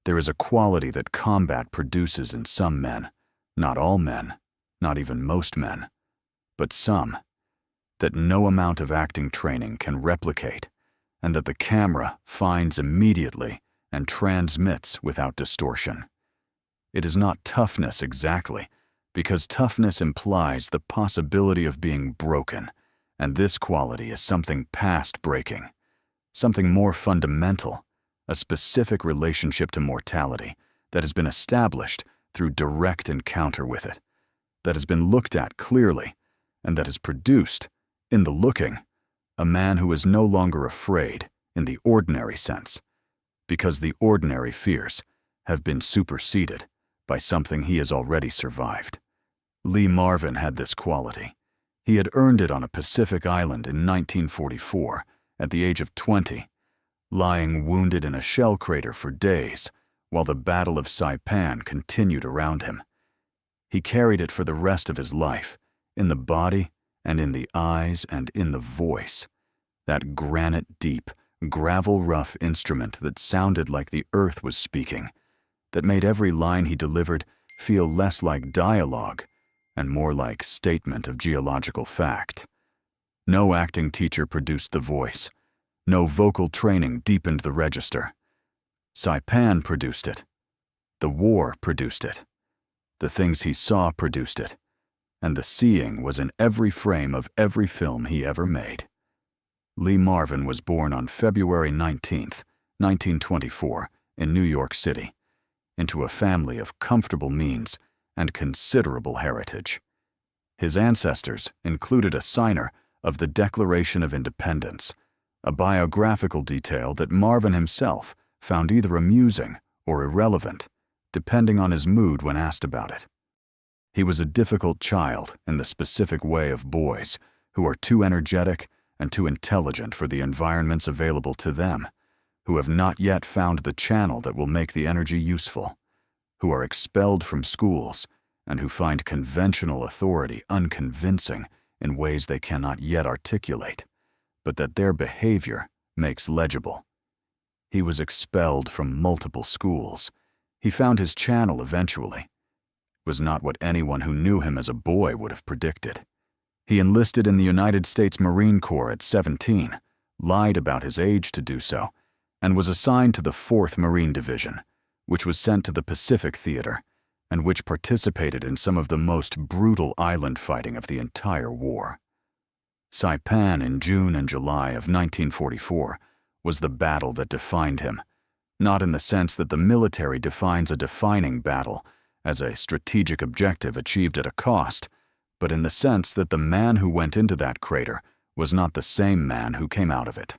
There is a quality that combat produces in some men, not all men, not even most men, but some, that no amount of acting training can replicate, and that the camera finds immediately and transmits without distortion. It is not toughness exactly, because toughness implies the possibility of being broken, and this quality is something past breaking, something more fundamental, a specific relationship to mortality that has been established through direct encounter with it, that has been looked at clearly, and that has produced, in the looking, a man who is no longer afraid in the ordinary sense, because the ordinary fears have been superseded by something he has already survived. Lee Marvin had this quality. He had earned it on a Pacific island in 1944, at the age of 20, lying wounded in a shell crater for days while the Battle of Saipan continued around him. He carried it for the rest of his life, in the body and in the eyes and in the voice, that granite-deep, gravel-rough instrument that sounded like the earth was speaking, that made every line he delivered feel less like dialogue and more like statement of geological fact. No acting teacher produced the voice. No vocal training deepened the register. Saipan produced it. The war produced it. The things he saw produced it. And the seeing was in every frame of every film he ever made. Lee Marvin was born on February 19th, 1924, in New York City, into a family of comfortable means and considerable heritage. His ancestors included a signer of the Declaration of Independence, a biographical detail that Marvin himself found either amusing or irrelevant, depending on his mood when asked about it. He was a difficult child in the specific way of boys who are too energetic and too intelligent for the environments available to them, who have not yet found the channel that will make the energy useful, who are expelled from schools, and who find conventional authority unconvincing in ways they cannot yet articulate, but that their behavior makes legible. He was expelled from multiple schools. He found his channel eventually. It was not what anyone who knew him as a boy would have predicted. He enlisted in the United States Marine Corps at 17, lied about his age to do so, and was assigned to the 4th Marine Division, which was sent to the Pacific Theater, and which participated in some of the most brutal island fighting of the entire war. Saipan in June and July of 1944 was the battle that defined him, not in the sense that the military defines a defining battle as a strategic objective achieved at a cost, but in the sense that the man who went into that crater was not the same man who came out of it.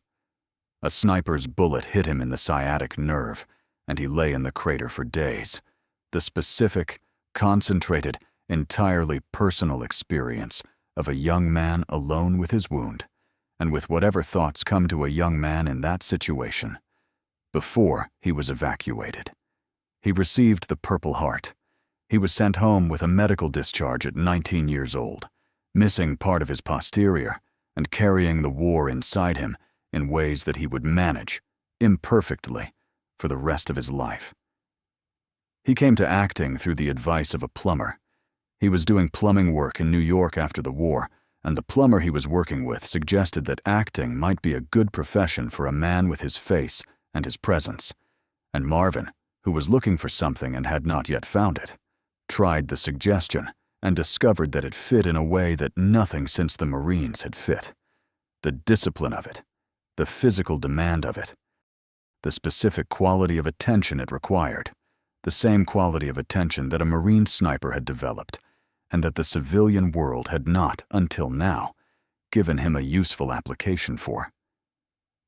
A sniper's bullet hit him in the sciatic nerve, and he lay in the crater for days. The specific, concentrated, entirely personal experience of a young man alone with his wound, and with whatever thoughts come to a young man in that situation, before he was evacuated. He received the Purple Heart. He was sent home with a medical discharge at 19 years old, missing part of his posterior and carrying the war inside him in ways that he would manage, imperfectly, for the rest of his life. He came to acting through the advice of a plumber. He was doing plumbing work in New York after the war, and the plumber he was working with suggested that acting might be a good profession for a man with his face and his presence. And Marvin, who was looking for something and had not yet found it, tried the suggestion and discovered that it fit in a way that nothing since the Marines had fit. The discipline of it, the physical demand of it, the specific quality of attention it required, the same quality of attention that a Marine sniper had developed, and that the civilian world had not, until now, given him a useful application for.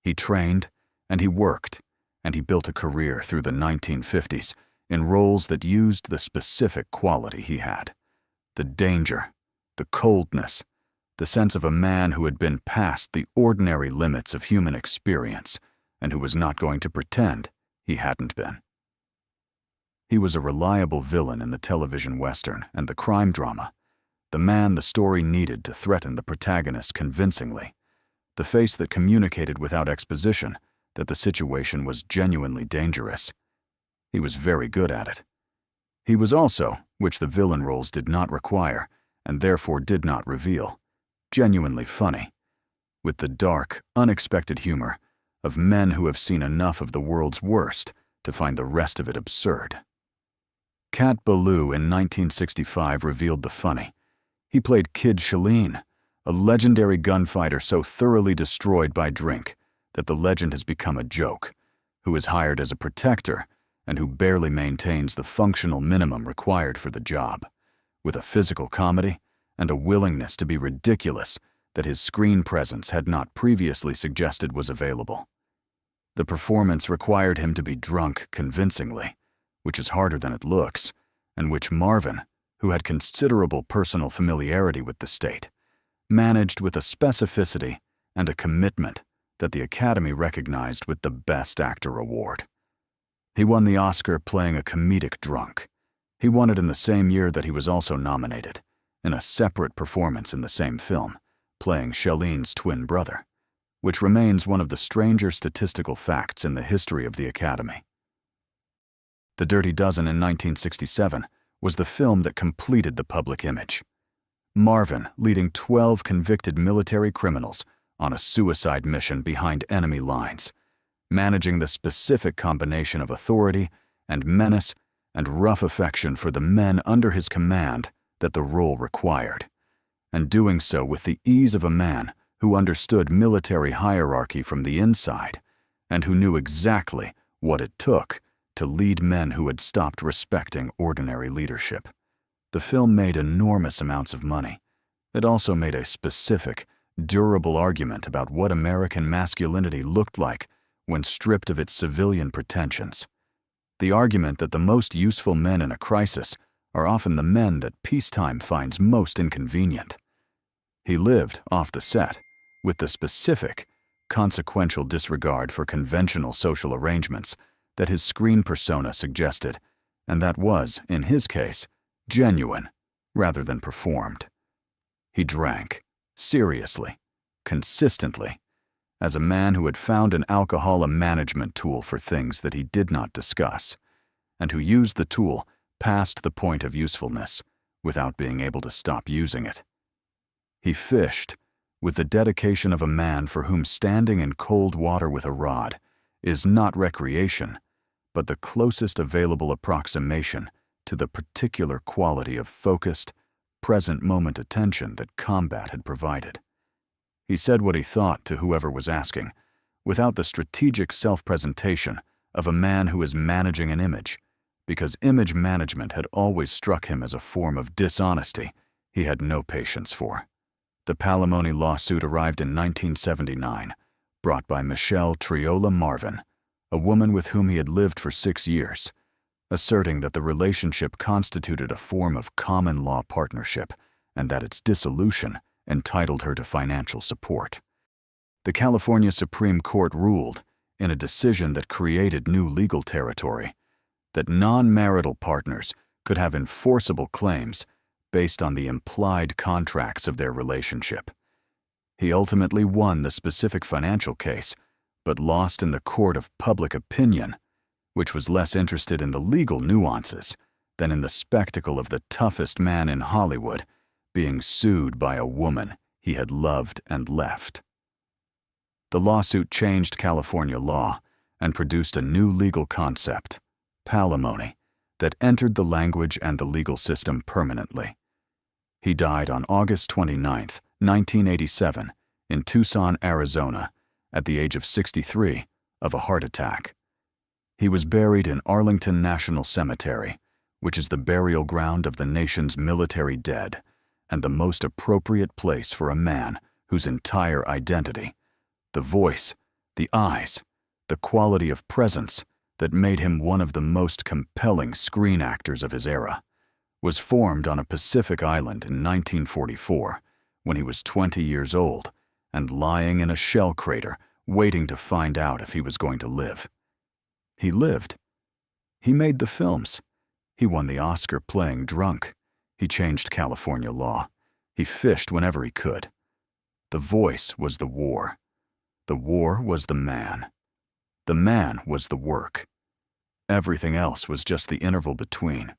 He trained, and he worked, and he built a career through the 1950s in roles that used the specific quality he had: the danger, the coldness, the sense of a man who had been past the ordinary limits of human experience and who was not going to pretend he hadn't been. He was a reliable villain in the television western and the crime drama, the man the story needed to threaten the protagonist convincingly, the face that communicated without exposition that the situation was genuinely dangerous. He was very good at it. He was also, which the villain roles did not require, and therefore did not reveal, genuinely funny, with the dark, unexpected humor of men who have seen enough of the world's worst to find the rest of it absurd. Cat Ballou in 1965 revealed the funny. He played Kid Shalene, a legendary gunfighter so thoroughly destroyed by drink that the legend has become a joke, who is hired as a protector and who barely maintains the functional minimum required for the job, with a physical comedy and a willingness to be ridiculous that his screen presence had not previously suggested was available. The performance required him to be drunk convincingly, which is harder than it looks, and which Marvin, who had considerable personal familiarity with the state, managed with a specificity and a commitment that the Academy recognized with the Best Actor award. He won the Oscar playing a comedic drunk. He won it in the same year that he was also nominated, in a separate performance in the same film, playing Shalene's twin brother, which remains one of the stranger statistical facts in the history of the Academy. The Dirty Dozen in 1967 was the film that completed the public image. Marvin leading 12 convicted military criminals on a suicide mission behind enemy lines, managing the specific combination of authority and menace and rough affection for the men under his command that the role required, and doing so with the ease of a man who understood military hierarchy from the inside and who knew exactly what it took to lead men who had stopped respecting ordinary leadership. The film made enormous amounts of money. It also made a specific, durable argument about what American masculinity looked like when stripped of its civilian pretensions. The argument that the most useful men in a crisis are often the men that peacetime finds most inconvenient. He lived off the set with the specific, consequential disregard for conventional social arrangements that his screen persona suggested, and that was, in his case, genuine rather than performed. He drank, seriously, consistently, as a man who had found an alcohol a management tool for things that he did not discuss, and who used the tool past the point of usefulness without being able to stop using it. He fished with the dedication of a man for whom standing in cold water with a rod is not recreation, but the closest available approximation to the particular quality of focused, present-moment attention that combat had provided. He said what he thought to whoever was asking, without the strategic self-presentation of a man who is managing an image, because image management had always struck him as a form of dishonesty he had no patience for. The palimony lawsuit arrived in 1979, brought by Michelle Triola Marvin, a woman with whom he had lived for 6 years, asserting that the relationship constituted a form of common law partnership and that its dissolution entitled her to financial support. The California Supreme Court ruled, in a decision that created new legal territory, that non-marital partners could have enforceable claims based on the implied contracts of their relationship. He ultimately won the specific financial case, but lost in the court of public opinion, which was less interested in the legal nuances than in the spectacle of the toughest man in Hollywood being sued by a woman he had loved and left. The lawsuit changed California law and produced a new legal concept, palimony, that entered the language and the legal system permanently. He died on August 29, 1987, in Tucson, Arizona, at the age of 63, of a heart attack. He was buried in Arlington National Cemetery, which is the burial ground of the nation's military dead, and the most appropriate place for a man whose entire identity, the voice, the eyes, the quality of presence that made him one of the most compelling screen actors of his era, was formed on a Pacific island in 1944 when he was 20 years old and lying in a shell crater waiting to find out if he was going to live. He lived. He made the films. He won the Oscar playing drunk. He changed California law. He fished whenever he could. The voice was the war. The war was the man. The man was the work. Everything else was just the interval between.